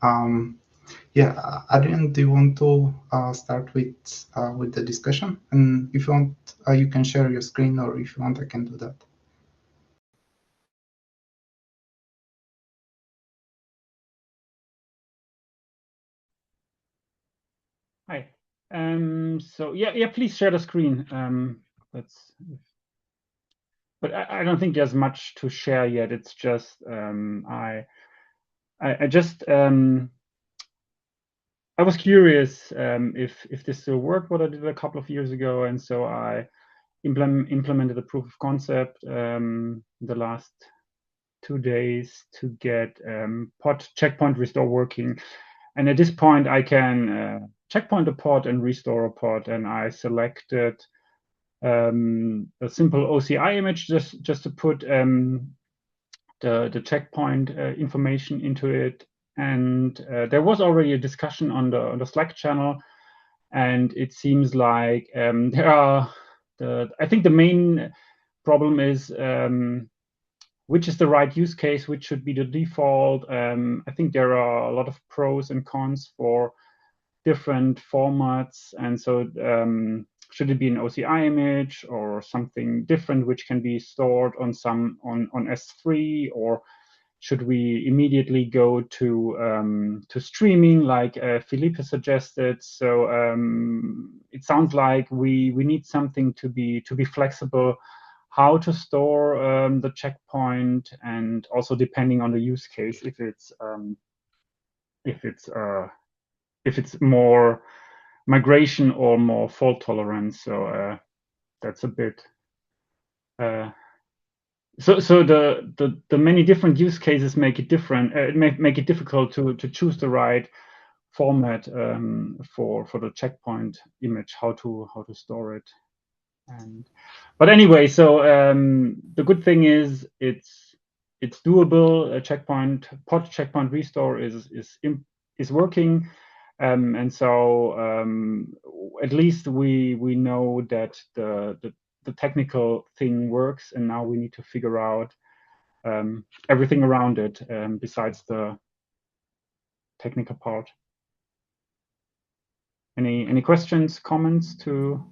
Yeah, Adrian, do you want to start with the discussion? And if you want, you can share your screen, or if you want, I can do that. Hi. So yeah, please share the screen. But I don't think there's much to share yet. It's just I just I was curious if this still worked what I did a couple of years ago, and so I implemented a proof of concept the last 2 days to get pod checkpoint restore working. And at this point, I can checkpoint a pod and restore a pod, and I selected a simple OCI image just to put the checkpoint information into it. And there was already a discussion on the Slack channel, and it seems like there are I think the main problem is which is the right use case, which should be the default. I think there are a lot of pros and cons for different formats, and so should it be an OCI image or something different which can be stored on S3, or should we immediately go to streaming like Felipe suggested? So it sounds like we need something to be flexible, how to store the checkpoint, and also depending on the use case, if it's more migration or more fault tolerance. So that's a bit. So the many different use cases make it different. Make it difficult to choose the right format for the checkpoint image, how to store it. But anyway, so the good thing is it's doable. A pod checkpoint restore is working, and so at least we know that the technical thing works, and now we need to figure out everything around it besides the technical part. Any questions, comments to?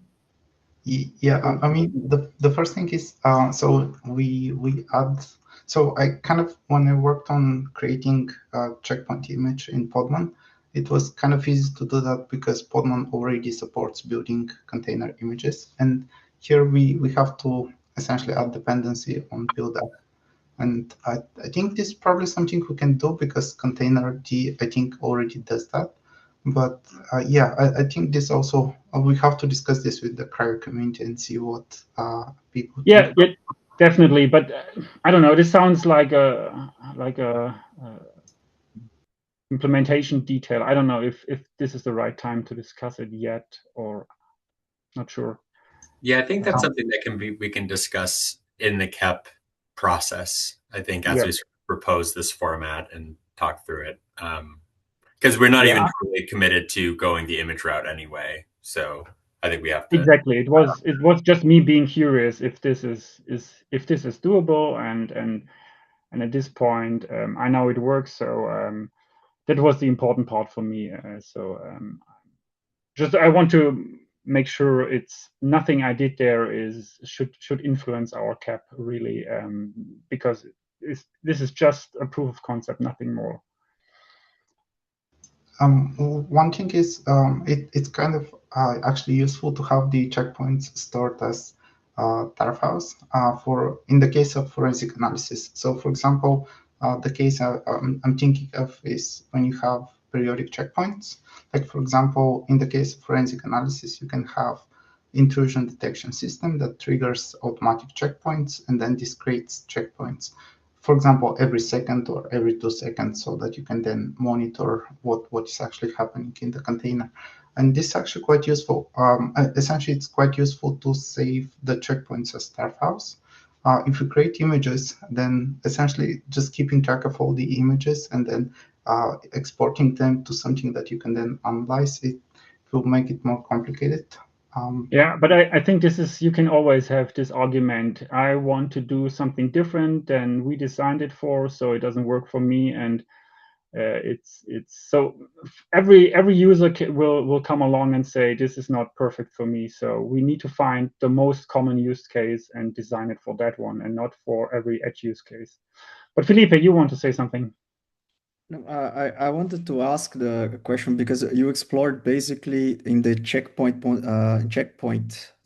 Yeah, I mean, the first thing is, so we add. So I kind of, when I worked on creating a checkpoint image in Podman, it was kind of easy to do that because Podman already supports building container images, and here we have to essentially add dependency on builder. And I think this is probably something we can do because Containerd, I think, already does that. But yeah, I think this also, we have to discuss this with the CRI community and see what people think. Yeah, definitely. But I don't know. This sounds like a implementation detail. I don't know if this is the right time to discuss it yet, or not sure. Yeah, I think that's something that we can discuss in the KEP process. I think as we propose this format and talk through it, because we're not even totally committed to going the image route anyway. So I think we have to. Exactly. It was just me being curious if this is doable, and at this point I know it works. So that was the important part for me. Just I want to make sure it's nothing I did there should influence our KEP really, because this is just a proof of concept, nothing more. One thing is it's kind of actually useful to have the checkpoints stored as tar files for in the case of forensic analysis. So, for example, the case I'm thinking of is when you have periodic checkpoints. Like, for example, in the case of forensic analysis, you can have intrusion detection system that triggers automatic checkpoints, and then this creates checkpoints, for example, every second or every 2 seconds, so that you can then monitor what is actually happening in the container. And this is actually quite useful. Essentially, it's quite useful to save the checkpoints as tar files. If you create images, then essentially just keeping track of all the images and then exporting them to something that you can then analyze, it will make it more complicated. Yeah, but I think you can always have this argument. I want to do something different than we designed it for, so it doesn't work for me. And It's so every user will come along and say this is not perfect for me. So we need to find the most common use case and design it for that one, and not for every edge use case. But Felipe, you want to say something? No, I wanted to ask the question because you explored basically in the checkpoint,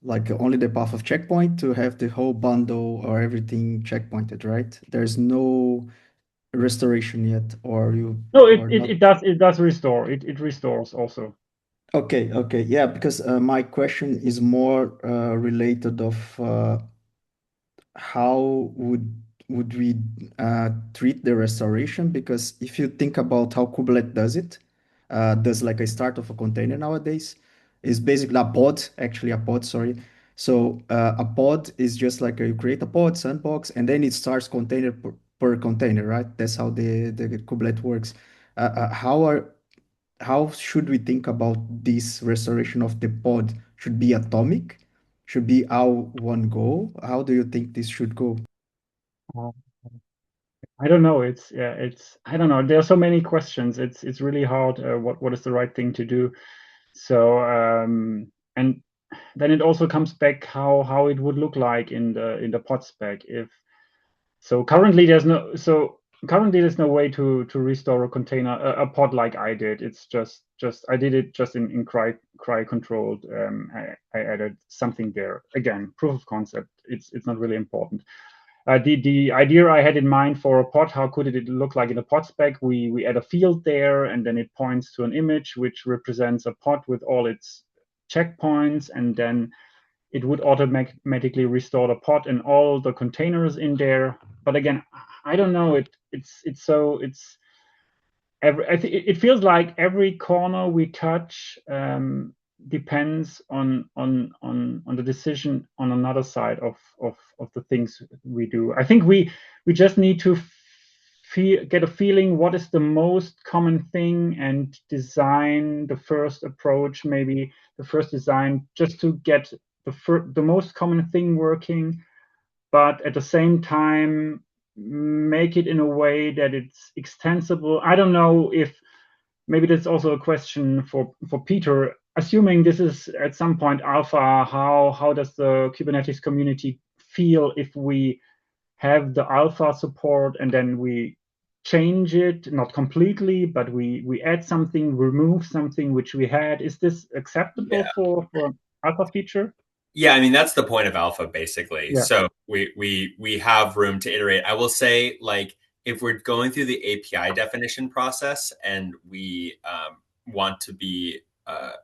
like only the path of checkpoint to have the whole bundle or everything checkpointed, right? There's no restoration yet, or you No, or not. it does restore. It restores also. Okay, yeah, because my question is more related of how would we treat the restoration? Because if you think about how Kubernetes does it, does like a start of a container nowadays, is basically a pod, actually a pod, sorry. So a pod is just like you create a pod, sandbox, and then it starts container per container, right? That's how the Kubernetes works. How should we think about this restoration of the pod? Should be atomic? Should be how one go? How do you think this should go? I don't know. I don't know. There are so many questions. It's really hard. What is the right thing to do? So and then it also comes back how it would look like in the pod spec. If so, currently there's no way to restore a container a pod like I did. It's just I did it just in cry controlled. I added something there again. Proof of concept. It's not really important. The idea I had in mind for a pod, how could it look like in a pod spec? We add a field there, and then it points to an image which represents a pod with all its checkpoints, and then it would automatically restore the pod and all the containers in there. But again, I don't know. It feels like every corner we touch depends on the decision on another side of the things we do. I think we just need to get a feeling what is the most common thing and design the first approach, maybe the first design, just to get the most common thing working, but at the same time make it in a way that it's extensible. I don't know if maybe that's also a question for Peter. Assuming this is at some point alpha, how does the Kubernetes community feel if we have the alpha support and then we change it, not completely, but we add something, remove something which we had? Is this acceptable for alpha feature? Yeah, I mean that's the point of alpha, basically. Yeah. So we have room to iterate. I will say, like, if we're going through the API definition process and we want to be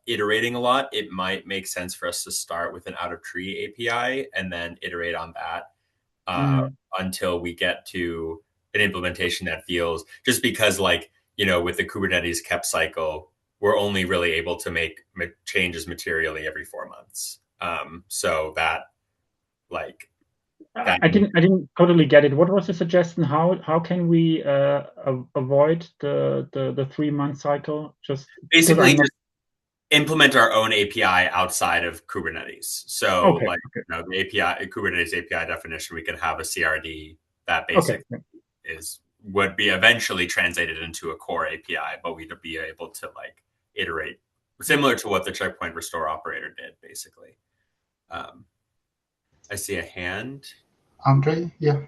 iterating a lot, it might make sense for us to start with an out of tree API and then iterate on that until we get to an implementation that feels, just because, like, you know, with the Kubernetes KEP cycle, we're only really able to make changes materially every 4 months. So that, like, I didn't totally get it. What was the suggestion? How can we avoid the 3-month cycle? Just basically just implement our own API outside of Kubernetes. So you know, the API, Kubernetes API definition, we could have a CRD that basically would be eventually translated into a core API, but we'd be able to, like, iterate similar to what the checkpoint restore operator did, basically. I see a hand. Andre, yeah.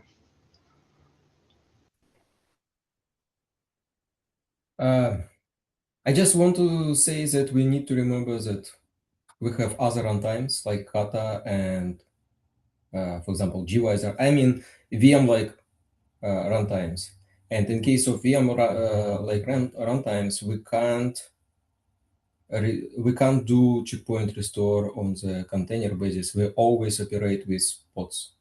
I just want to say that we need to remember that we have other runtimes like Kata and, for example, gvisor. I mean, VM like runtimes. And in case of VM like runtimes, we can't do checkpoint restore on the container basis. We always operate with pods.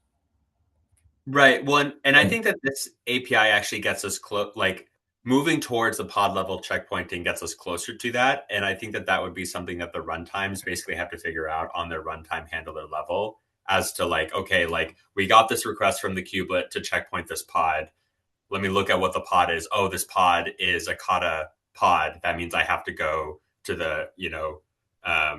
Right. Well, and I think that this API actually gets us close, like, moving towards the pod level checkpointing gets us closer to that. And I think that that would be something that the runtimes basically have to figure out on their runtime handler level, as to, like, okay, like, we got this request from the kubelet to checkpoint this pod. Let me look at what the pod is. Oh, this pod is a Kata pod. That means I have to go to the, you know, I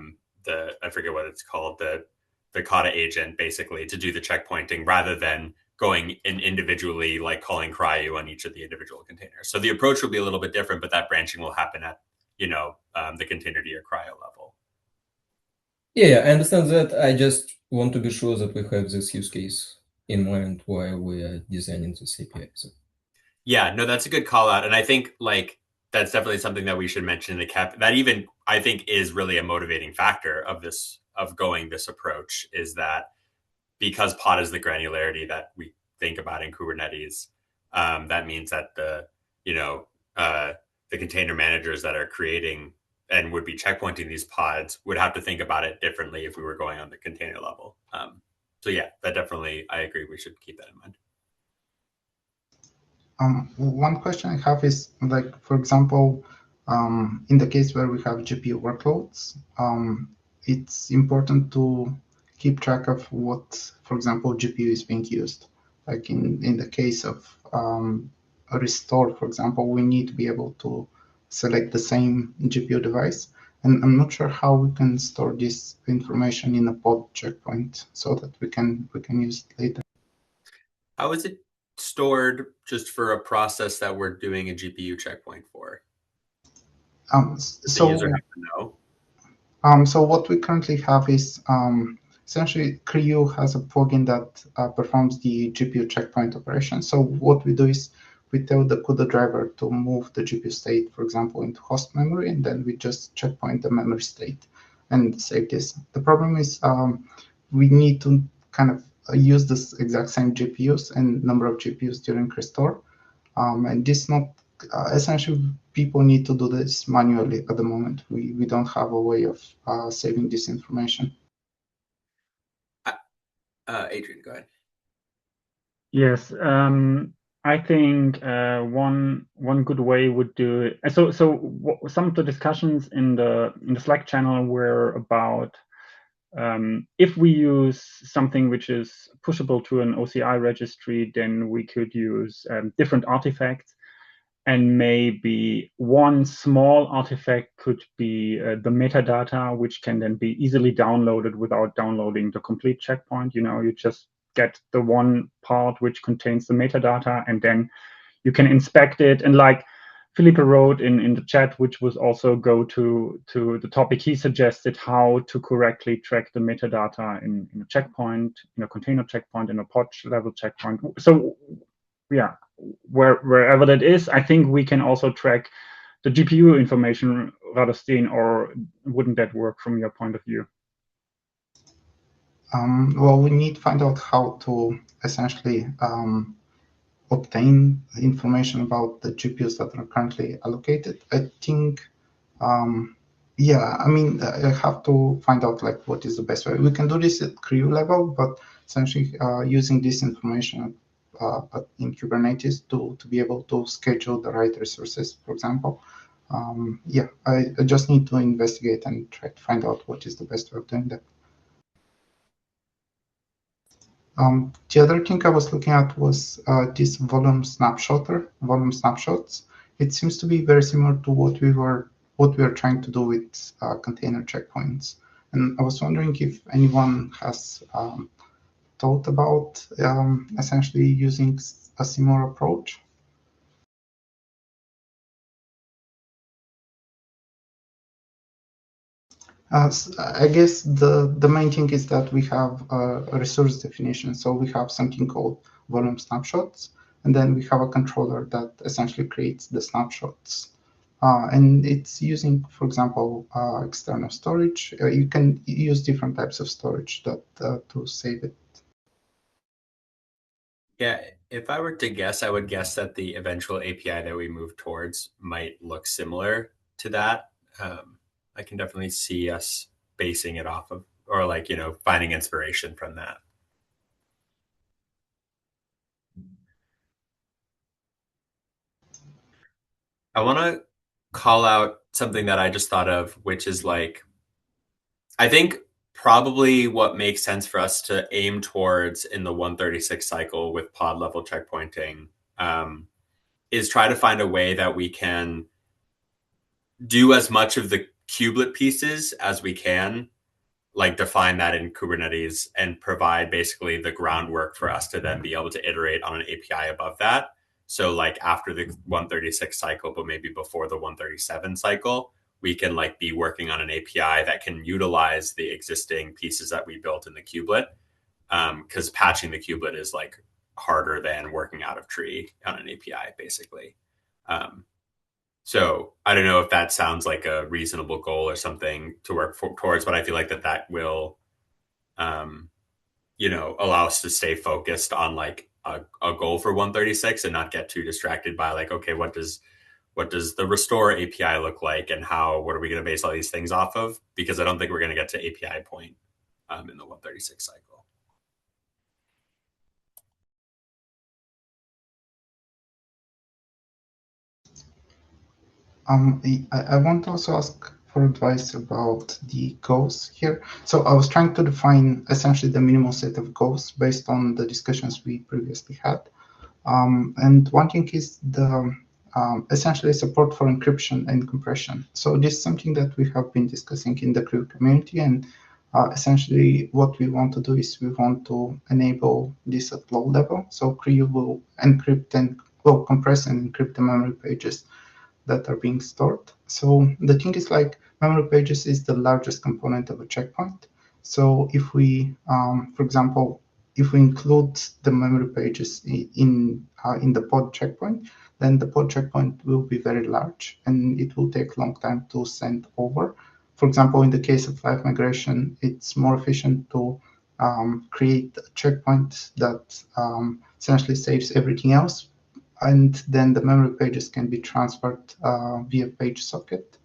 forget what it's called, the Kata agent, basically, to do the checkpointing, rather than going in individually, like calling cryo on each of the individual containers. So the approach will be a little bit different, but that branching will happen at, the container to your cryo level. Yeah, I understand that. I just want to be sure that we have this use case in mind while we are designing this API. So. Yeah, no, that's a good call out. And I think that's definitely something that we should mention in the CAP. That even, I think, is really a motivating factor of going this approach, is that because pod is the granularity that we think about in Kubernetes, that means that the container managers that are creating and would be checkpointing these pods would have to think about it differently if we were going on the container level. So yeah, that definitely, I agree, we should keep that in mind. One question I have is, like, for example, in the case where we have GPU workloads, it's important to keep track of what, for example, GPU is being used. Like in the case of a restore, for example, we need to be able to select the same GPU device. And I'm not sure how we can store this information in a pod checkpoint so that we can use it later. How is it stored just for a process that we're doing a GPU checkpoint for? So the user have to know? So what we currently have is essentially CRI-U has a plugin that performs the GPU checkpoint operation. So what we do is we tell the CUDA driver to move the GPU state, for example, into host memory, and then we just checkpoint the memory state and save this. The problem is we need to kind of use this exact same GPUs and number of GPUs during restore. And this not essentially people need to do this manually at the moment. We don't have a way of saving this information. Adrian, go ahead. Yes, I think one good way would do it. So some of the discussions in the Slack channel were about if we use something which is pushable to an OCI registry, then we could use different artifacts. And maybe one small artifact could be the metadata, which can then be easily downloaded without downloading the complete checkpoint. You just get the one part which contains the metadata, and then you can inspect it. And like Felipe wrote in the chat, which was also go to the topic, he suggested how to correctly track the metadata in a checkpoint, in a container checkpoint, in a pod level checkpoint. So yeah, wherever that is, I think we can also track the GPU information, Radoslav, or wouldn't that work from your point of view? Well, we need to find out how to essentially obtain information about the GPUs that are currently allocated. I think, yeah, I mean, I have to find out like what is the best way. We can do this at CRI-U level, but essentially using this information in Kubernetes to be able to schedule the right resources, for example. Yeah, I just need to investigate and try to find out what is the best way of doing that. The other thing I was looking at was this volume snapshots. It seems to be very similar to what we were trying to do with container checkpoints. And I was wondering if anyone has thought about essentially using a similar approach. I guess the main thing is that we have a resource definition. So we have something called volume snapshots, and then we have a controller that essentially creates the snapshots. And it's using, for example, external storage. You can use different types of storage to save it. Yeah, if I were to guess, I would guess that the eventual API that we move towards might look similar to that. I can definitely see us basing it off of, or like, finding inspiration from that. I want to call out something that I just thought of, which is like, I think probably what makes sense for us to aim towards in the 136 cycle with pod level checkpointing is try to find a way that we can do as much of the kubelet pieces as we can like define that in Kubernetes and provide basically the groundwork for us to then be able to iterate on an API above that. So like after the 136 cycle, but maybe before the 137 cycle, we can like be working on an API that can utilize the existing pieces that we built in the kubelet. Because patching the kubelet is like harder than working out of tree on an API, basically. So I don't know if that sounds like a reasonable goal or something to work towards, but I feel like that will, allow us to stay focused on like a goal for 136 and not get too distracted by like, okay, what does the restore API look like, and what are we going to base all these things off of? Because I don't think we're going to get to API point in the 136 cycle. I want to also ask for advice about the goals here. So I was trying to define essentially the minimal set of goals based on the discussions we previously had. And one thing is the essentially support for encryption and compression. So this is something that we have been discussing in the CRU community, and essentially what we want to do is we want to enable this at low level. So CRU will encrypt and will compress and encrypt the memory pages that are being stored. So the thing is, like, memory pages is the largest component of a checkpoint. So if we, for example, if we include the memory pages in the pod checkpoint, then the pod checkpoint will be very large and it will take a long time to send over. For example, in the case of live migration, it's more efficient to create a checkpoint that essentially saves everything else, and then the memory pages can be transferred via page socket,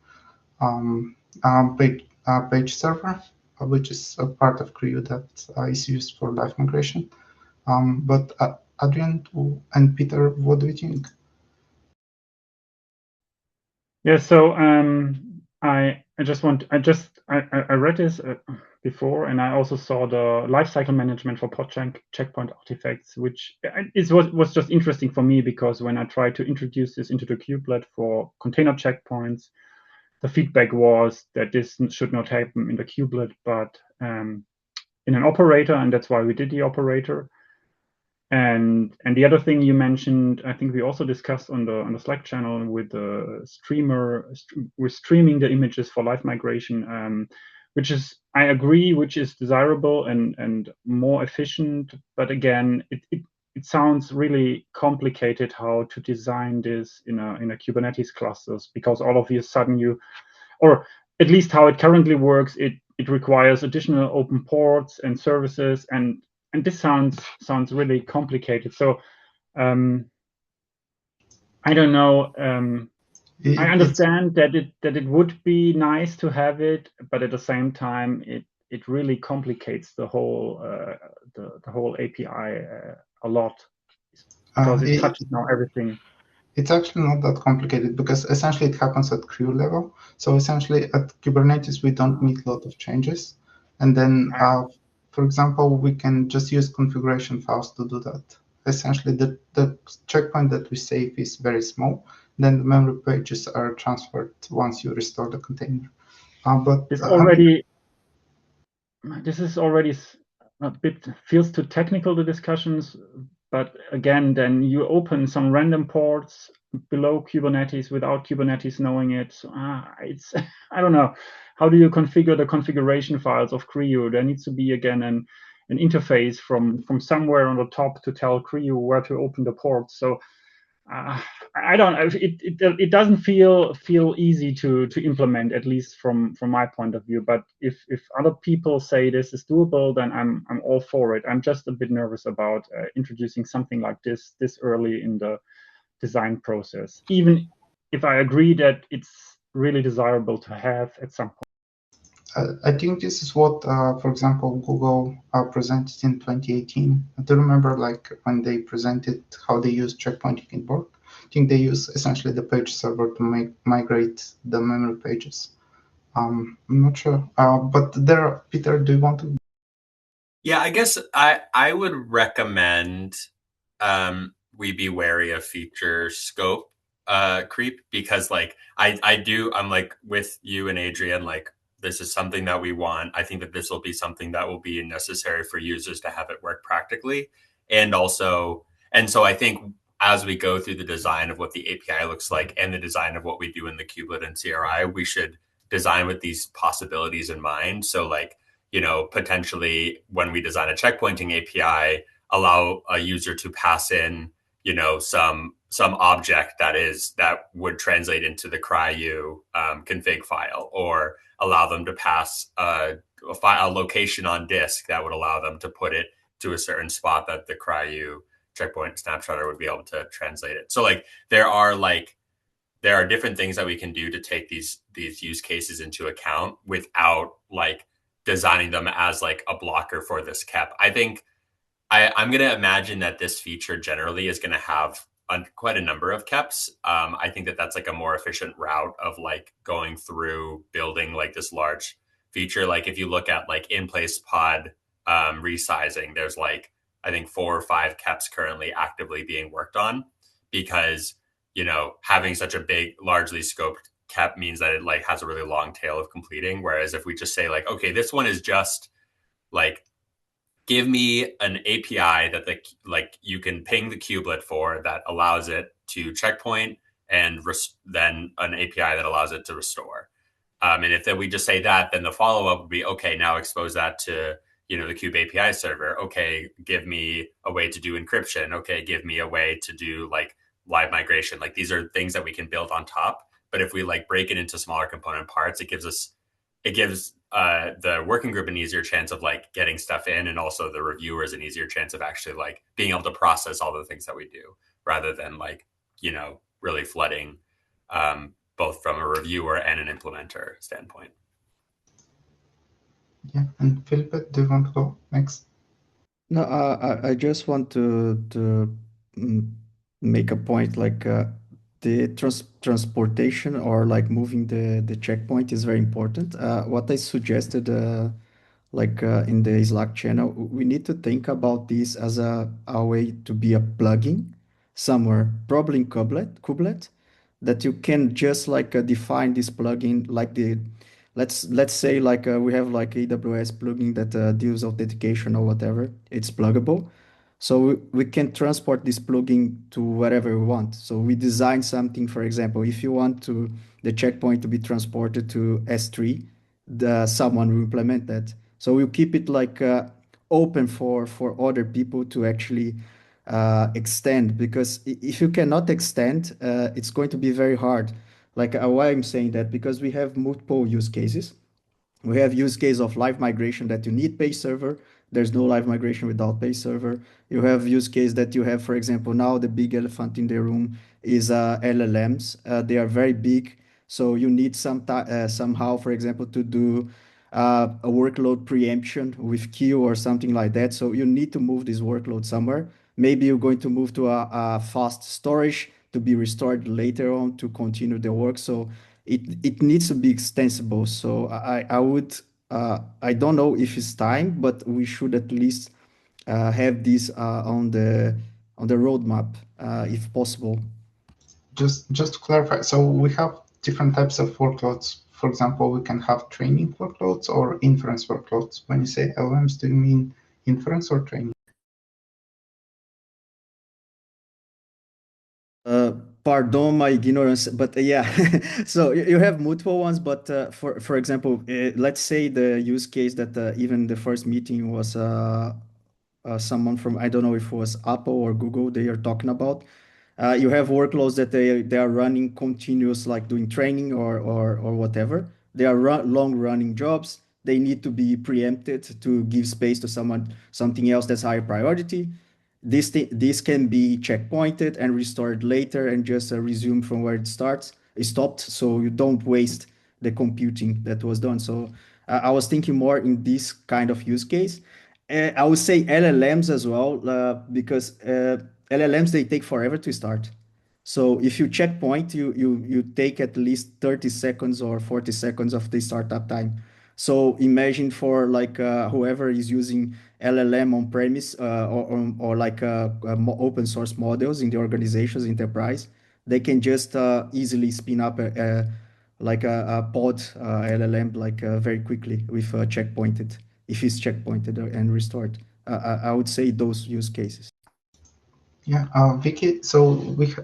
page server, which is a part of CRU that is used for live migration. But Adrian and Peter, what do you think? Yeah, so I read this before, and I also saw the lifecycle management for pod checkpoint artifacts, which was just interesting for me, because when I tried to introduce this into the kubelet for container checkpoints, the feedback was that this should not happen in the kubelet, but in an operator, and that's why we did the operator. And the other thing you mentioned, I think we also discussed on the Slack channel with the streamer, we're streaming the images for live migration, which is, I agree, which is desirable and more efficient. But again, it sounds really complicated how to design this in a Kubernetes clusters, because all of a sudden or at least how it currently works, it requires additional open ports and services, and this sounds really complicated. So I don't know. I understand that it would be nice to have it, but at the same time, it really complicates the whole the whole API a lot, because it touches now everything. It's actually not that complicated, because essentially it happens at CRU level. So essentially at Kubernetes, we don't need a lot of changes. And then, for example, we can just use configuration files to do that. Essentially, the checkpoint that we save is very small. Then the memory pages are transferred once you restore the container. But this is already a bit, feels too technical, the discussions. But again, then you open some random ports below Kubernetes without Kubernetes knowing it. So, it's I don't know. How do you configure the configuration files of CRU? There needs to be, again, an interface from somewhere on the top to tell CRU where to open the ports. So I don't know. It doesn't feel easy to implement, at least from my point of view. But if other people say this is doable, then I'm all for it. I'm just a bit nervous about introducing something like this early in the design process, even if I agree that it's really desirable to have at some point. I think this is what, for example, Google presented in 2018. I do remember, like, when they presented how they use checkpointing in Borg. I think they use essentially the page server to migrate the memory pages. I'm not sure, but there, Peter, do you want to? Yeah, I guess I would recommend we be wary of feature scope creep, because like I'm like with you and Adrian, like This is something that we want. I think that this will be something that will be necessary for users to have it work practically. And also, and so I think as we go through the design of what the API looks like and the design of what we do in the kubelet and CRI, we should design with these possibilities in mind. So like, potentially when we design a checkpointing API, allow a user to pass in, some object that would translate into the CRI-U config file, or allow them to pass a location on disk that would allow them to put it to a certain spot that the CRI-U checkpoint snapshotter would be able to translate it. So like there are different things that we can do to take these use cases into account without like designing them as like a blocker for this KEP. I think I'm going to imagine that this feature generally is going to have quite a number of KEPs. I think that that's like a more efficient route of like going through building like this large feature. Like if you look at like in-place pod resizing, there's like, I think 4 or 5 KEPs currently actively being worked on, because, having such a big, largely scoped KEP means that it like has a really long tail of completing. Whereas if we just say like, okay, this one is just like, give me an API that you can ping the kubelet for that allows it to checkpoint, and then an API that allows it to restore. And if then we just say that, then the follow-up would be, okay, now expose that to, the Kube API server. Okay, give me a way to do encryption. Okay, give me a way to do like live migration. Like these are things that we can build on top. But if we like break it into smaller component parts, it gives the working group an easier chance of like getting stuff in, and also the reviewers an easier chance of actually like being able to process all the things that we do, rather than like, really flooding both from a reviewer and an implementer standpoint. Yeah, and Philip, do you want to go next? No, I just want to make a point like the transportation or like moving the checkpoint is very important. What I suggested in the Slack channel, we need to think about this as a way to be a plugin somewhere, probably in Kubelet, that you can just like define this plugin like let's say like we have like AWS plugin that deals authentication or whatever. It's pluggable. So we can transport this plugin to wherever we want. So we design something, for example, if you want the checkpoint to be transported to S3, someone will implement that. So we'll keep it like open for other people to actually extend, because if you cannot extend, it's going to be very hard. Like why I'm saying that, because we have multiple use cases. We have use case of live migration that you need page server. There's no live migration without page server. You have use case that you have, for example, now the big elephant in the room is LLMs. They are very big. So you need somehow, for example, to do a workload preemption with queue or something like that. So you need to move this workload somewhere. Maybe you're going to move to a fast storage to be restored later on to continue the work. So it needs to be extensible. So I don't know if it's time, but we should at least have this on the roadmap if possible. Just to clarify, so we have different types of workloads. For example, we can have training workloads or inference workloads. When you say LLMs, do you mean inference or training? Pardon my ignorance, but yeah. So you have multiple ones, but for example, let's say the use case that even the first meeting was someone from, I don't know if it was Apple or Google they are talking about. You have workloads that they are running continuous, like doing training or whatever. They are long running jobs. They need to be preempted to give space to something else that's higher priority. This can be checkpointed and restored later and just resume from where it stopped, so you don't waste the computing that was done. So I was thinking more in this kind of use case. I would say LLMs as well, because LLMs, they take forever to start. So if you checkpoint, you take at least 30 seconds or 40 seconds of the startup time. So imagine for like whoever is using LLM on premise or like open source models in the organization's enterprise, they can just easily spin up like a pod LLM, like very quickly with checkpointed, if it's checkpointed and restored. I would say those use cases. Yeah, Vicky, so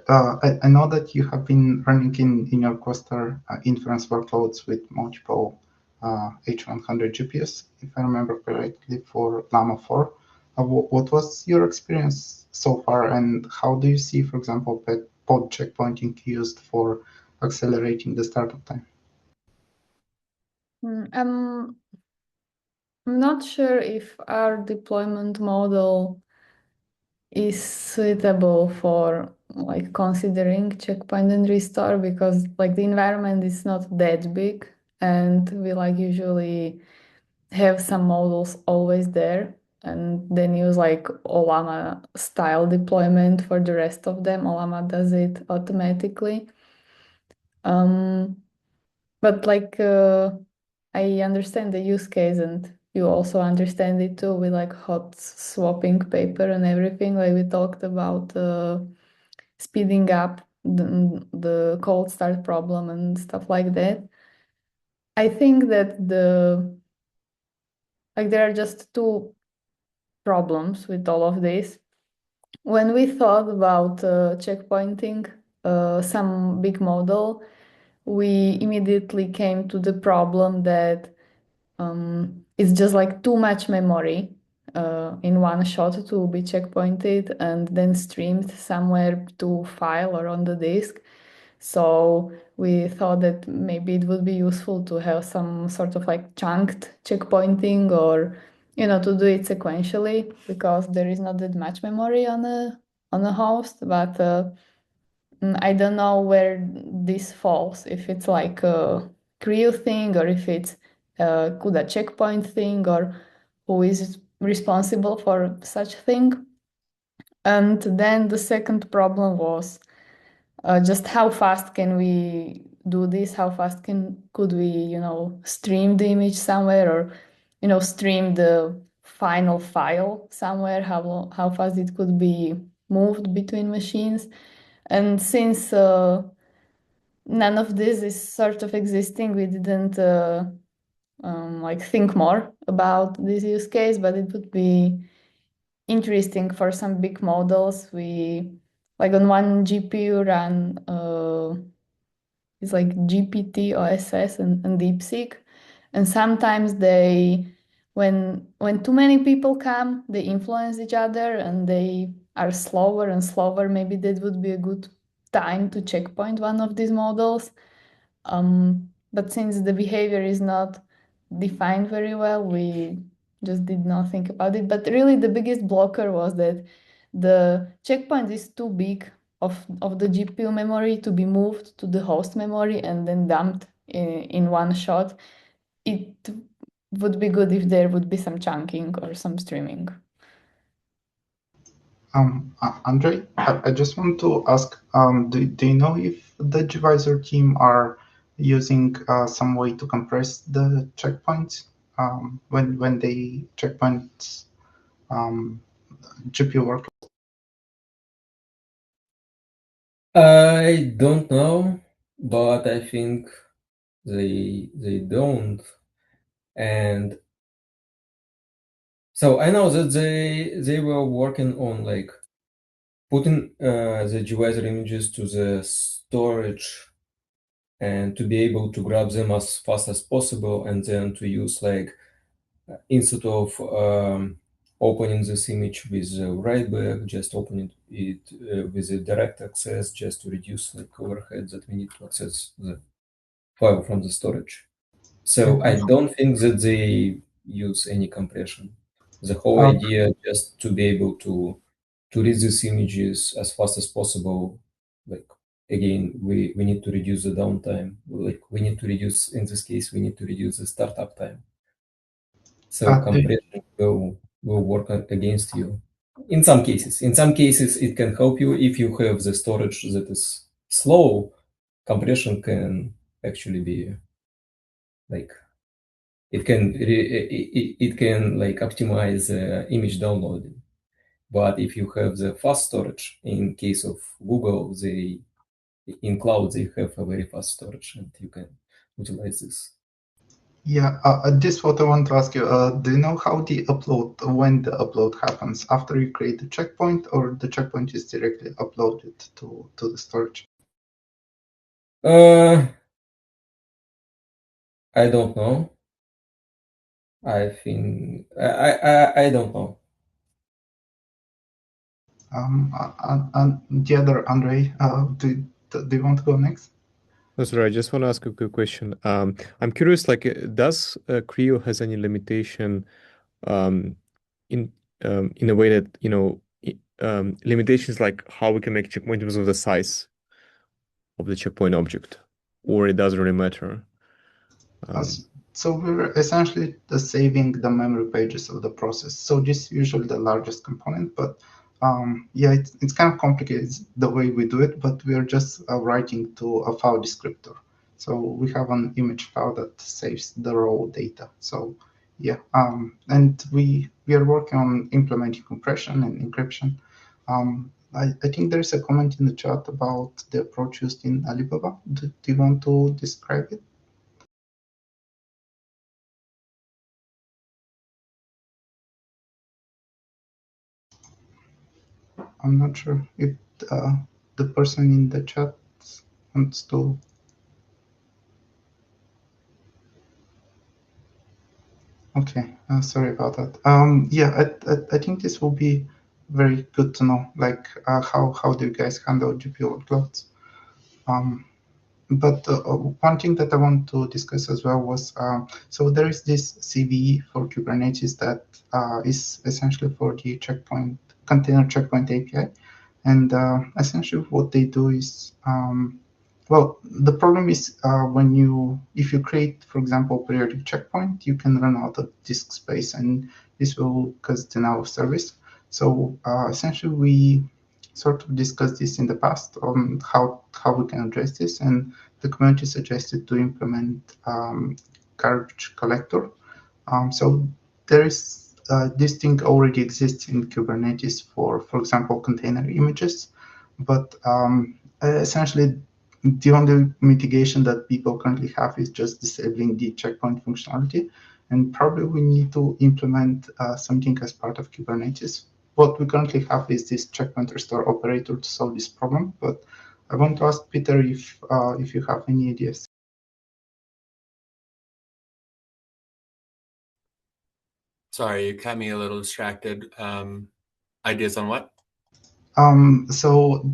I know that you have been running in your cluster inference workloads with multiple H100 GPUs, if I remember correctly, for Llama 4. What was your experience so far, and how do you see, for example, pod checkpointing used for accelerating the startup time? I'm not sure if our deployment model is suitable for like considering checkpoint and restore, because like the environment is not that big, and we like usually have some models always there, and then use like Ollama style deployment for the rest of them. Ollama does it automatically. But like I understand the use case, and you also understand it too, with like hot swapping paper and everything. Like we talked about speeding up the cold start problem and stuff like that. I think that there are just two problems with all of this. When we thought about checkpointing some big model, we immediately came to the problem that it's just like too much memory in one shot to be checkpointed and then streamed somewhere to file or on the disk. So we thought that maybe it would be useful to have some sort of like chunked checkpointing, or to do it sequentially, because there is not that much memory on a host. But I don't know where this falls, if it's like a CRIU thing, or if it's a CUDA checkpoint thing, or who is responsible for such thing. And then the second problem was just how fast can we do this? How fast could we, stream the image somewhere, or, stream the final file somewhere? How fast it could be moved between machines? And since none of this is sort of existing, we didn't like think more about this use case, but it would be interesting for some big models. We like on one GPU run it's like GPT, OSS, and DeepSeek, and sometimes when too many people come, they influence each other and they are slower and slower. Maybe that would be a good time to checkpoint one of these models. But since the behavior is not defined very well, we just did not think about it. But really, the biggest blocker was that the checkpoint is too big of the GPU memory to be moved to the host memory and then dumped in one shot. It would be good if there would be some chunking or some streaming. Andre, I just want to ask, do you know if the Gvisor team are using some way to compress the checkpoints when they checkpoint GPU workload? I don't know, but I think they don't. And so I know that they were working on like putting the Gvisor images to the storage and to be able to grab them as fast as possible, and then to use like instead of opening this image with write back, just opening it with a direct access, just to reduce like overhead that we need to access the file from the storage. So I don't think that they use any compression. The whole idea just to be able to read these images as fast as possible. Like again, we need to reduce the downtime. Like we need to reduce, in this case, we need to reduce the startup time. So compression will work against you. In some cases, it can help you if you have the storage that is slow. Compression can actually be like it can like optimize image downloading. But if you have the fast storage, in case of Google, they in cloud they have a very fast storage, and you can utilize this. Yeah, this what I want to ask you. Do you know how the upload, when the upload happens? After you create the checkpoint, or the checkpoint is directly uploaded to the storage? I don't know. I think I don't know. And the other Andre, do you want to go next? No, sorry, I just want to ask a quick question. I'm curious, like, does Creo has any limitation in a way that, you know, limitations like how we can make checkpoint in terms of the size of the checkpoint object, or it doesn't really matter? So we're essentially saving the memory pages of the process. So this is usually the largest component, but yeah, it's kind of complicated the way we do it, but we are just writing to a file descriptor. So we have an image file that saves the raw data. So yeah, and we are working on implementing compression and encryption. I think there's a comment in the chat about the approach used in Alibaba. Do you want to describe it? I'm not sure if the person in the chat wants to. Okay, sorry about that. Yeah, I think this will be very good to know, like how do you guys handle GPU workloads? But one thing that I want to discuss as well was, so there is this CVE for Kubernetes that is essentially for the checkpoint container checkpoint API. And essentially what they do is, well, the problem is if you create, for example, periodic checkpoint, you can run out of disk space, and this will cause denial of service. So essentially we sort of discussed this in the past on how we can address this, and the community suggested to implement garbage collector. So there is this thing already exists in Kubernetes for example, container images, but essentially the only mitigation that people currently have is just disabling the checkpoint functionality, and probably we need to implement something as part of Kubernetes. What we currently have is this checkpoint restore operator to solve this problem, but I want to ask Peter if you have any ideas. Sorry, you got me a little distracted. Ideas on what? So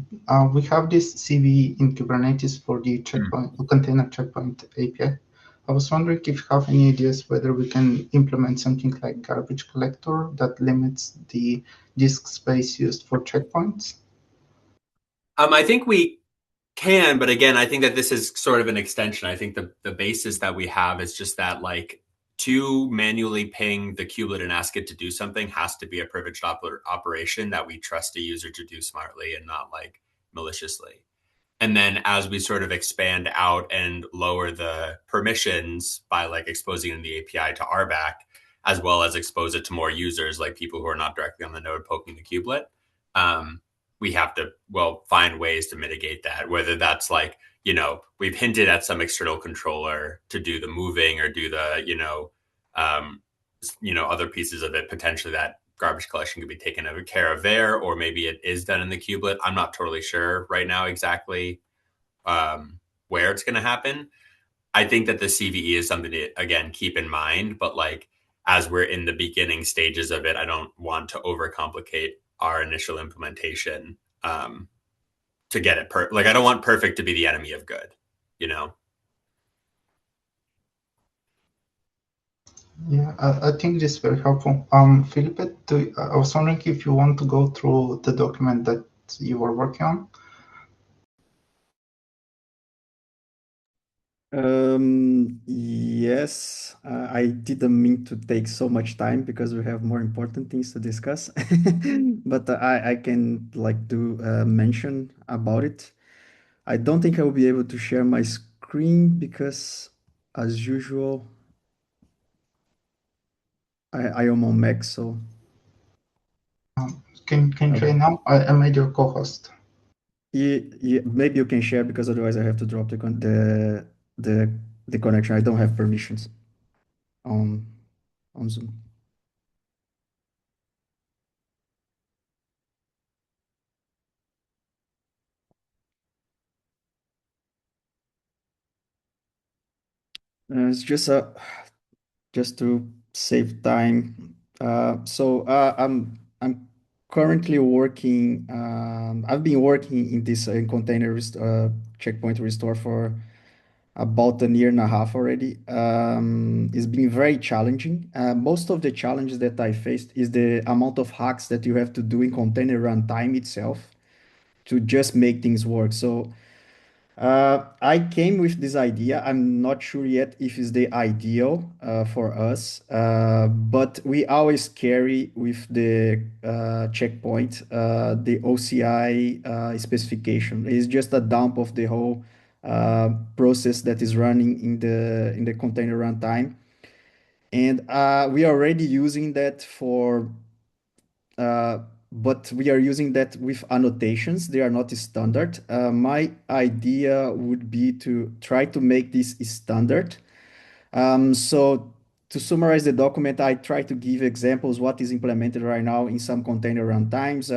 we have this CVE in Kubernetes for the checkpoint container checkpoint API. I was wondering if you have any ideas whether we can implement something like garbage collector that limits the disk space used for checkpoints. I think we can, but again, I think that this is sort of an extension. I think the basis that we have is just that, like, to manually ping the kubelet and ask it to do something has to be a privileged operation that we trust a user to do smartly and not like maliciously. And then as we sort of expand out and lower the permissions by like exposing the API to RBAC, as well as expose it to more users, like people who are not directly on the node poking the kubelet, we have to, well, find ways to mitigate that, whether that's like, you know, we've hinted at some external controller to do the moving or do the, other pieces of it, potentially that garbage collection could be taken care of there, or maybe it is done in the kubelet. I'm not totally sure right now exactly where it's going to happen. I think that the CVE is something to, again, keep in mind, but like, as we're in the beginning stages of it, I don't want to overcomplicate our initial implementation to get it I don't want perfect to be the enemy of good, you know? Yeah, I think this is very helpful. Felipe, I was wondering if you want to go through the document that you were working on. Yes, I didn't mean to take so much time because we have more important things to discuss. But I can like do mention about it. I don't think I will be able to share my screen because, as usual, I am on Mac, so. Can you try now? I made your co-host. maybe you can share because otherwise I have to drop the connection. I don't have permissions on Zoom. It's just to save time. I'm currently working. I've been working in this checkpoint restore for about a year and a half already. It's been very challenging. Most of the challenges that I faced is the amount of hacks that you have to do in container runtime itself to just make things work. So I came with this idea. I'm not sure yet if it's the ideal for us, but we always carry with the checkpoint the OCI specification. It's just a dump of the whole process that is running in the container runtime, and we are already using that for but we are using that with annotations. They are not standard. My idea would be to try to make this standard. So to summarize the document, I try to give examples what is implemented right now in some container runtimes.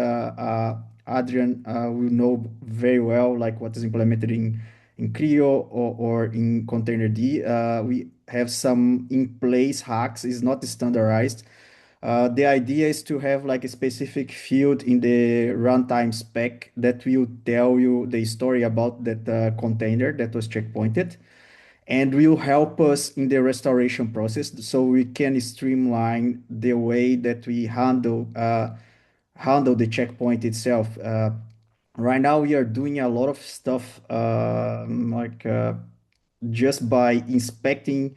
Adrian will know very well like what is implemented in CRI-O or in Containerd. We have some in place hacks. Is not standardized. The idea is to have like a specific field in the runtime spec that will tell you the story about that container that was checkpointed and will help us in the restoration process so we can streamline the way that we handle the checkpoint itself. Right now we are doing a lot of stuff just by inspecting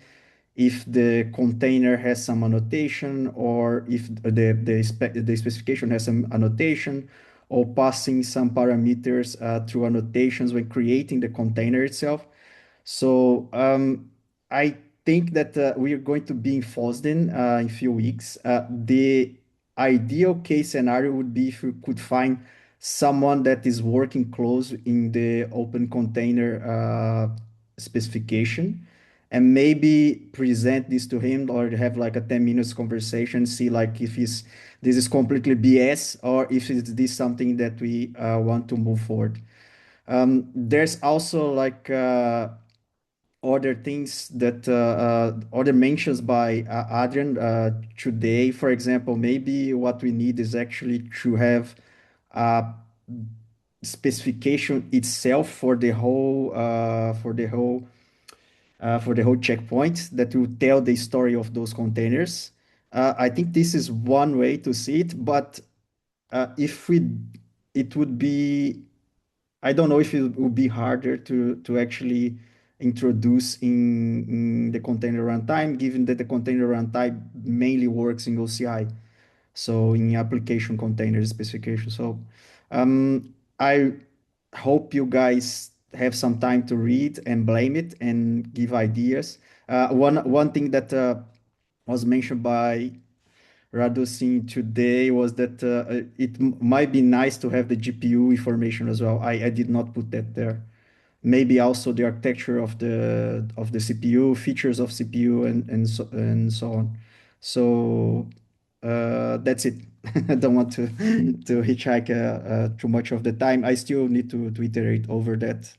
if the container has some annotation or if the specification has some annotation or passing some parameters through annotations when creating the container itself. So I think that we are going to be in Fosden in a few weeks. The ideal case scenario would be if we could find someone that is working close in the open container specification and maybe present this to him or have like a 10 minutes conversation, see like if this is completely BS or if it's this something that we want to move forward. There's also like other things that other mentions by Adrian today. For example, maybe what we need is actually to have a specification itself for the whole checkpoint that will tell the story of those containers. I think this is one way to see it, but it would be, I don't know if it would be harder to actually introduce in the container runtime, given that the container runtime mainly works in OCI, so in application container specification. So I hope you guys have some time to read and blame it and give ideas. One thing that was mentioned by Radu Singh today was that it might be nice to have the GPU information as well. I did not put that there. Maybe also the architecture of the CPU, features of CPU, and so on. So that's it. I don't want to hitchhike too much of the time. I still need to iterate over that.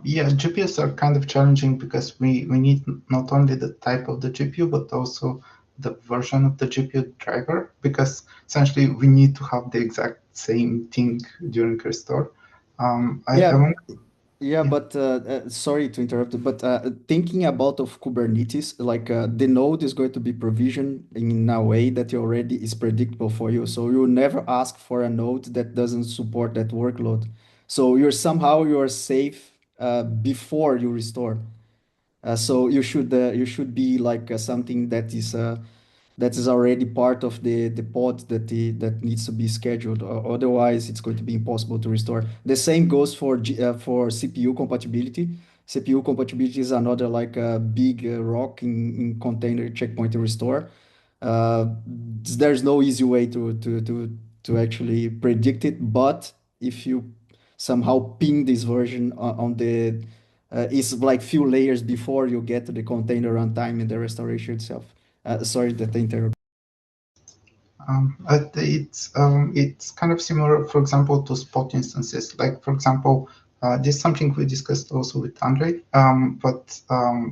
Yeah, GPUs are kind of challenging because we need not only the type of the GPU, but also the version of the GPU driver, because essentially we need to have the exact same thing during restore. But sorry to interrupt, but thinking about of Kubernetes, like the node is going to be provisioned in a way that already is predictable for you. So you will never ask for a node that doesn't support that workload. So you're safe before you restore. So you should be like something that is already part of the pod that needs to be scheduled. Otherwise, it's going to be impossible to restore. The same goes for CPU compatibility. CPU compatibility is another like a big rock in container checkpoint restore. There's no easy way to actually predict it, but if you somehow ping this version on the it's like few layers before you get to the container runtime and the restoration itself. Sorry that I interrupted. It's kind of similar, for example, to spot instances. Like, for example, this is something we discussed also with Andre.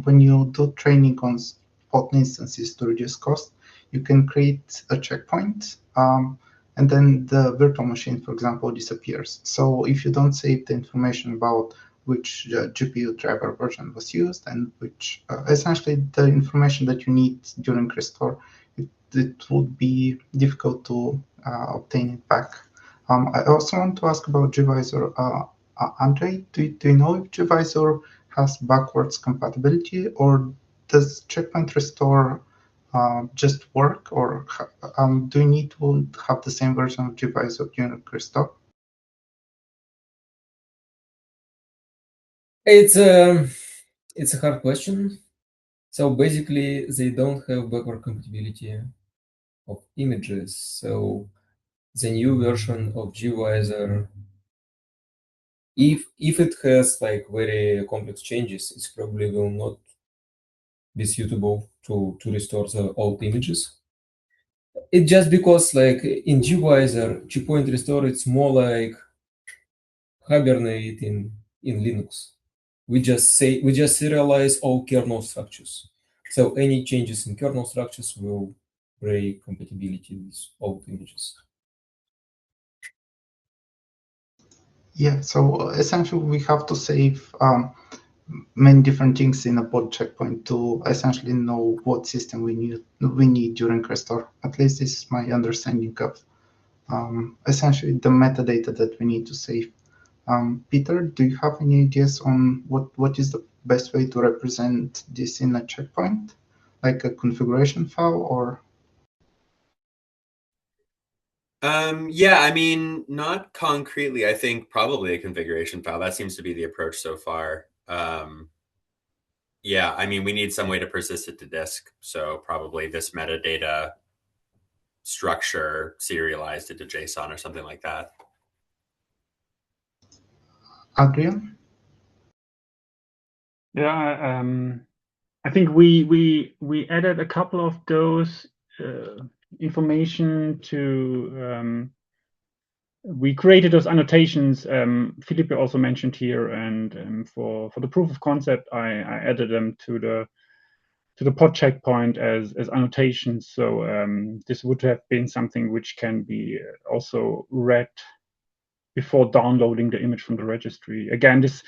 When you do training on spot instances to reduce cost, you can create a checkpoint, and then the virtual machine, for example, disappears. So if you don't save the information about which GPU driver version was used and which essentially the information that you need during restore, it would be difficult to obtain it back. I also want to ask about gvisor. Andre, do you know if gvisor has backwards compatibility, or does checkpoint restore just work, or do you need to have the same version of gvisor during restore? It's a hard question. So basically, they don't have backward compatibility of images. So the new version of gvisor, if it has like very complex changes, it probably will not be suitable to restore the old images. It's just because like in gvisor, checkpoint restore, it's more like Hibernate in Linux. We just serialize all kernel structures. So any changes in kernel structures will break compatibility with old images. Yeah, so essentially we have to save many different things in a pod checkpoint to essentially know what system we need during restore. At least this is my understanding of essentially the metadata that we need to save. Peter, do you have any ideas on what is the best way to represent this in a checkpoint, like a configuration file or? Yeah, I mean, not concretely. I think probably a configuration file. That seems to be the approach so far. Yeah, I mean, we need some way to persist it to disk. So probably this metadata structure serialized into JSON or something like that. Adrian? Yeah, I think we added a couple of those information to we created those annotations. Felipe also mentioned here, and for the proof of concept, I added them to the pod checkpoint as annotations. So this would have been something which can be also read before downloading the image from the registry. Again, this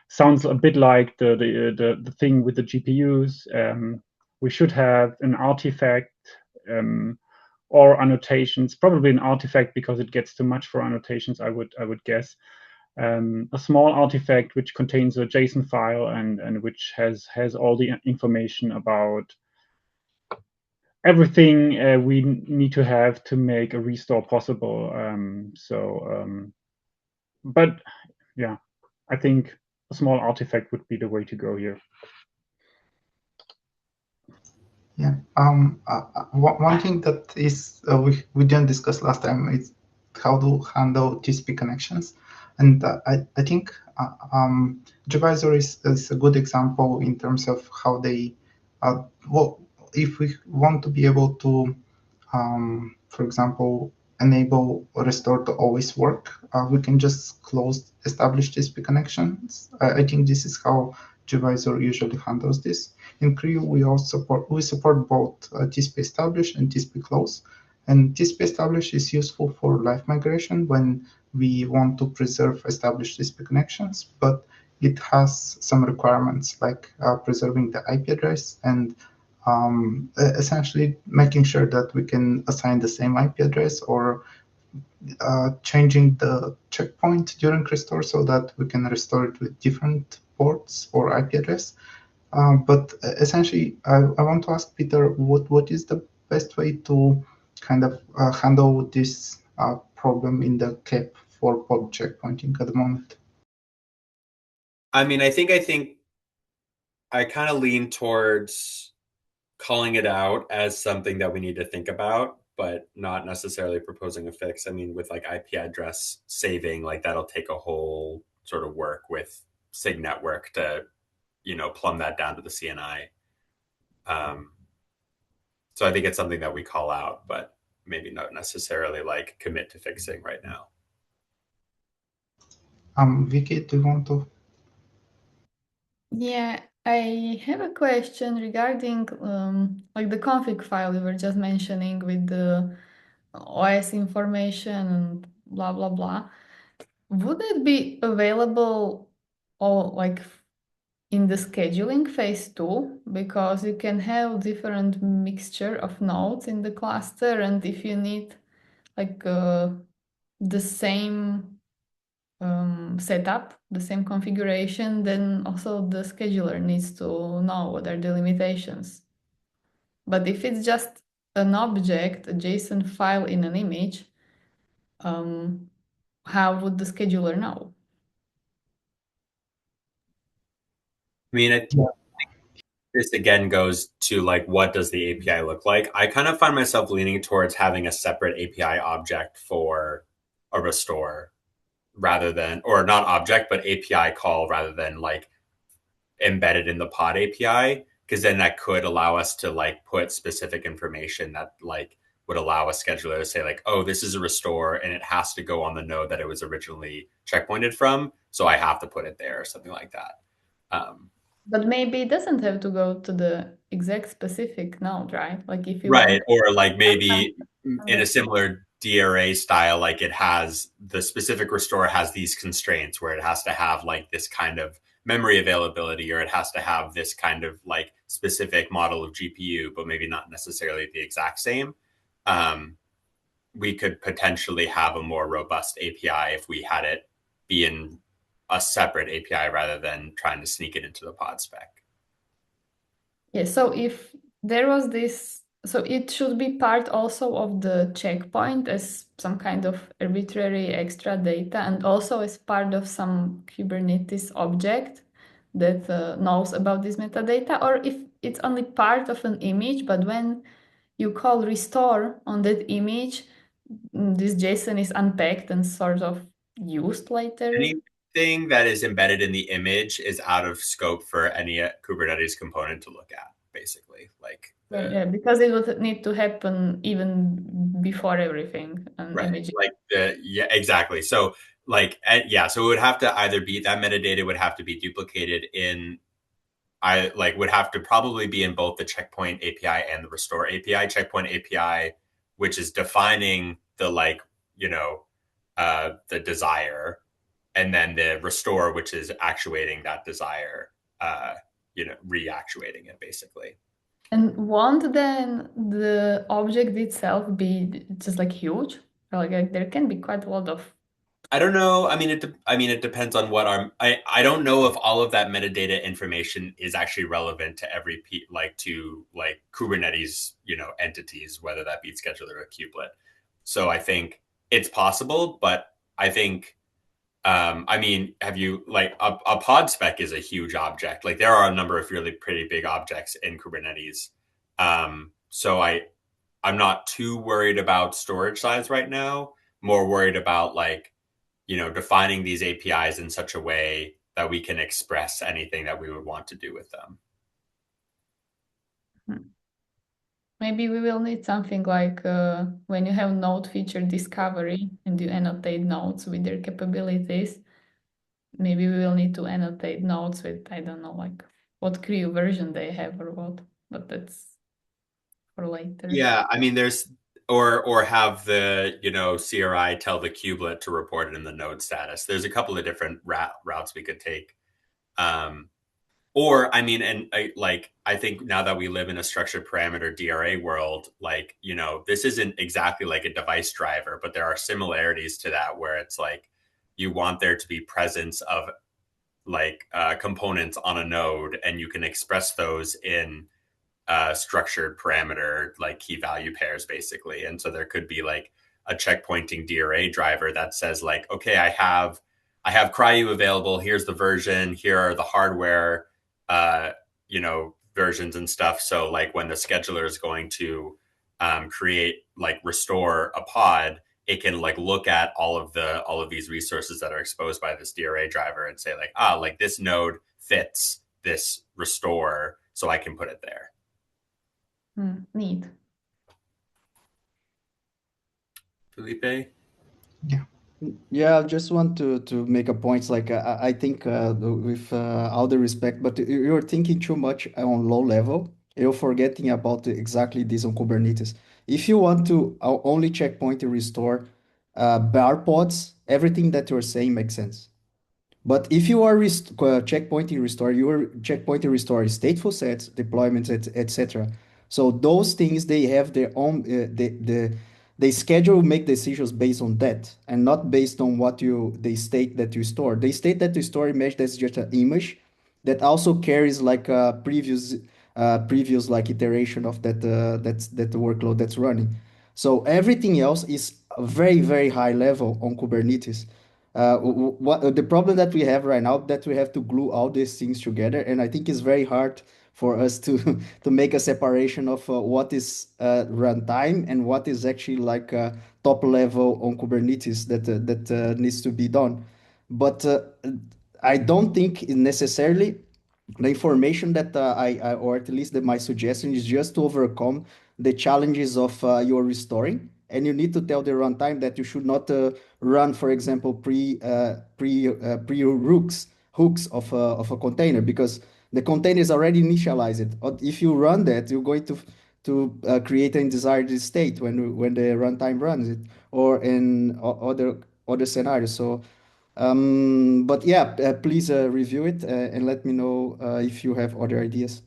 sounds a bit like the thing with the GPUs. We should have an artifact or annotations, probably an artifact because it gets too much for annotations, I would guess. A small artifact which contains a JSON file and which has all the information about everything we need to have to make a restore possible. But yeah, I think a small artifact would be the way to go here. Yeah. One thing that is we didn't discuss last time is how to handle TCP connections, and I think gvisor is a good example in terms of how they well, if we want to be able to for example, enable restore to always work, we can just close established TCP connections. I think this is how gvisor usually handles this. In Creo, we support both TCP establish and TCP close. And TCP establish is useful for live migration when we want to preserve established TCP connections, but it has some requirements like preserving the IP address and essentially making sure that we can assign the same IP address or changing the checkpoint during restore so that we can restore it with different ports or IP address. But essentially, I want to ask Peter, what is the best way to kind of handle this problem in the KEP for pod checkpointing at the moment? I mean, I think I kind of lean towards calling it out as something that we need to think about. but not necessarily proposing a fix. I mean, with like IP address saving, like that'll take a whole sort of work with SIG network to, plumb that down to the CNI. So I think it's something that we call out, but maybe not necessarily like commit to fixing right now. Vicky, do you want to? Yeah, I have a question regarding like the config file you were just mentioning with the OS information and blah blah blah. Would it be available all like in the scheduling phase too? Because you can have different mixture of nodes in the cluster, and if you need like the same setup, the same configuration, then also the scheduler needs to know what are the limitations. But if it's just an object, a JSON file in an image, how would the scheduler know? I mean, this again goes to like, what does the API look like? I kind of find myself leaning towards having a separate API object for a restore rather than, or not object, but API call rather than like embedded in the pod API, because then that could allow us to like put specific information that like would allow a scheduler to say like, oh, this is a restore and it has to go on the node that it was originally checkpointed from, so I have to put it there or something like that. But maybe it doesn't have to go to the exact specific node, right? Like if you right, or like maybe in a similar DRA style, like it has the specific restore has these constraints where it has to have like this kind of memory availability, or it has to have this kind of like specific model of GPU, but maybe not necessarily the exact same. We could potentially have a more robust API if we had it be in a separate API rather than trying to sneak it into the pod spec. Yeah, so if there was this, so it should be part also of the checkpoint as some kind of arbitrary extra data, and also as part of some Kubernetes object that knows about this metadata, or if it's only part of an image, but when you call restore on that image, this JSON is unpacked and sort of used later. Anything that is embedded in the image is out of scope for any Kubernetes component to look at, basically. Like yeah, because it would need to happen even before everything. Right. Like yeah, exactly. So like so it would have to either be that metadata would have to be duplicated in would have to probably be in both the checkpoint API and the restore API. Checkpoint API, which is defining the the desire, and then the restore, which is actuating that desire, reactuating it basically. And won't then the object itself be just like huge? Like there can be quite a lot of. I don't know. I mean, it depends on what I don't know if all of that metadata information is actually relevant to every to Kubernetes, entities, whether that be scheduler or kubelet. So I think it's possible, but I think, I mean, have you a pod spec is a huge object. Like there are a number of really pretty big objects in Kubernetes. So I'm not too worried about storage size right now. More worried about defining these APIs in such a way that we can express anything that we would want to do with them. Maybe we will need something like when you have node feature discovery and you annotate nodes with their capabilities, maybe we will need to annotate nodes with, I don't know, like what CRI version they have or what, but that's for later. Yeah, I mean, there's or have the CRI tell the kubelet to report it in the node status. There's a couple of different routes we could take. Or I mean, and I think now that we live in a structured parameter DRA world, this isn't exactly like a device driver, but there are similarities to that where it's like you want there to be presence of components on a node, and you can express those in structured parameter key value pairs basically. And so there could be like a checkpointing DRA driver that says okay, I have CRI-U available. Here's the version. Here are the hardware, versions and stuff. So when the scheduler is going to create, like restore a pod, it can like look at all of these resources that are exposed by this DRA driver and say like, like this node fits this restore, so I can put it there. Neat. Felipe? Yeah, I just want to make a point. Like I think with all the respect, but you're thinking too much on low level. You're forgetting about exactly this on Kubernetes. If you want to only checkpoint and restore bar pods, everything that you're saying makes sense. But if you are checkpointing restore, you are checkpointing restore stateful sets, deployments, etc. So those things, they have their own they schedule make decisions based on that and not based on what they state that you store. They state that you store image that's just an image that also carries like a previous like iteration of that that workload that's running. So everything else is very, very high level on Kubernetes. What the problem that we have right now, that we have to glue all these things together, and I think it's very hard for us to to make a separation of what is runtime and what is actually like top level on Kubernetes that needs to be done. But I don't think necessarily the information that or at least that my suggestion is just to overcome the challenges of your restoring, and you need to tell the runtime that you should not run, for example, pre hooks of a container, because the container is already initialized. If you run that, you're going to create an undesired state when the runtime runs it, or in other scenarios. So but yeah, please review it and let me know if you have other ideas.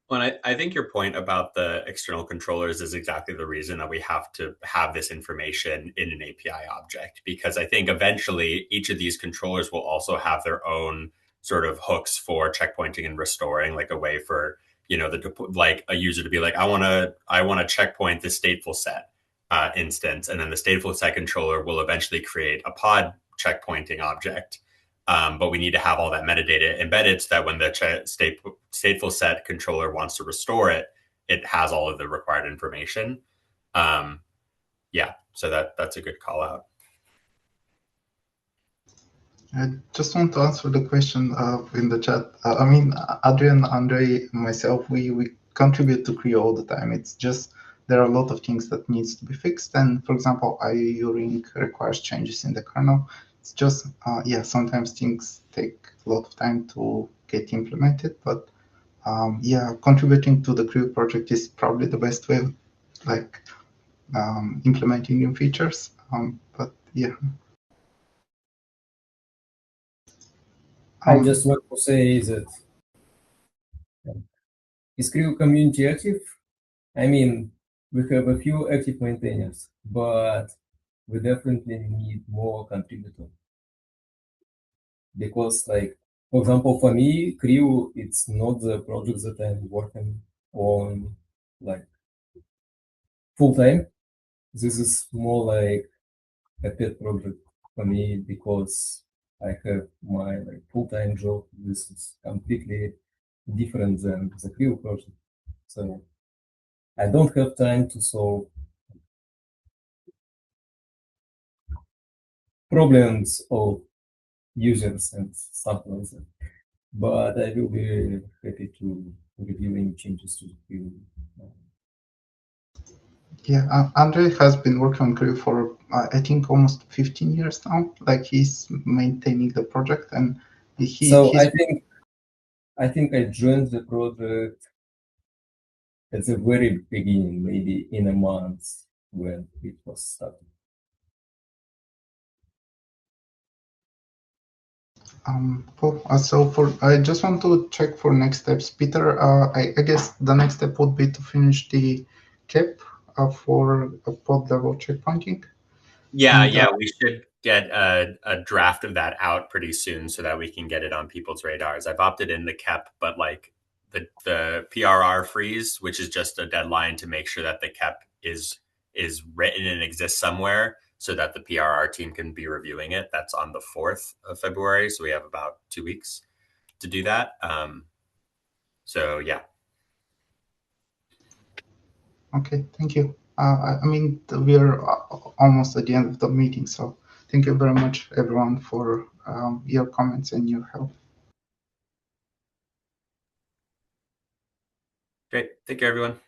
Well, I think your point about the external controllers is exactly the reason that we have to have this information in an API object, because I think eventually each of these controllers will also have their own sort of hooks for checkpointing and restoring, like a way for, like a user to be like, I want to checkpoint the stateful set instance, and then the stateful set controller will eventually create a pod checkpointing object. But we need to have all that metadata embedded so that when the stateful set controller wants to restore it, it has all of the required information. Yeah, so that's a good call out. I just want to answer the question in the chat. I mean, Adrian, Andre, myself, we contribute to CRI all the time. It's just there are a lot of things that needs to be fixed. And for example, IUring requires changes in the kernel. It's just, yeah, sometimes things take a lot of time to get implemented. But yeah, contributing to the CRI project is probably the best way, like implementing new features. But yeah. I just want to say that is CRI community active? I mean, we have a few active maintainers, but we definitely need more contributors. Because, like, for example, for me, CRI, it's not the project that I'm working on, like, full-time. This is more like a pet project for me, because I have my full-time job. This is completely different than the CRI project. So I don't have time to solve problems of users and stuff like that. But I will be happy to review any changes to the CRI. Yeah, Andre has been working on CRI for, I think, almost 15 years now. Like, he's maintaining the project, and I think I joined the project at the very beginning, maybe in a month when it was started. Cool. So I just want to check for next steps. Peter, I guess the next step would be to finish the KEP for a pod level checkpointing. Yeah, we should get a draft of that out pretty soon so that we can get it on people's radars. I've opted in the KEP, but like the PRR freeze, which is just a deadline to make sure that the KEP is written and exists somewhere so that the PRR team can be reviewing it. That's on the 4th of February. So we have about 2 weeks to do that. So yeah. Okay, thank you. I mean, we are almost at the end of the meeting, so thank you very much, everyone, for your comments and your help. Great. Thank you, everyone.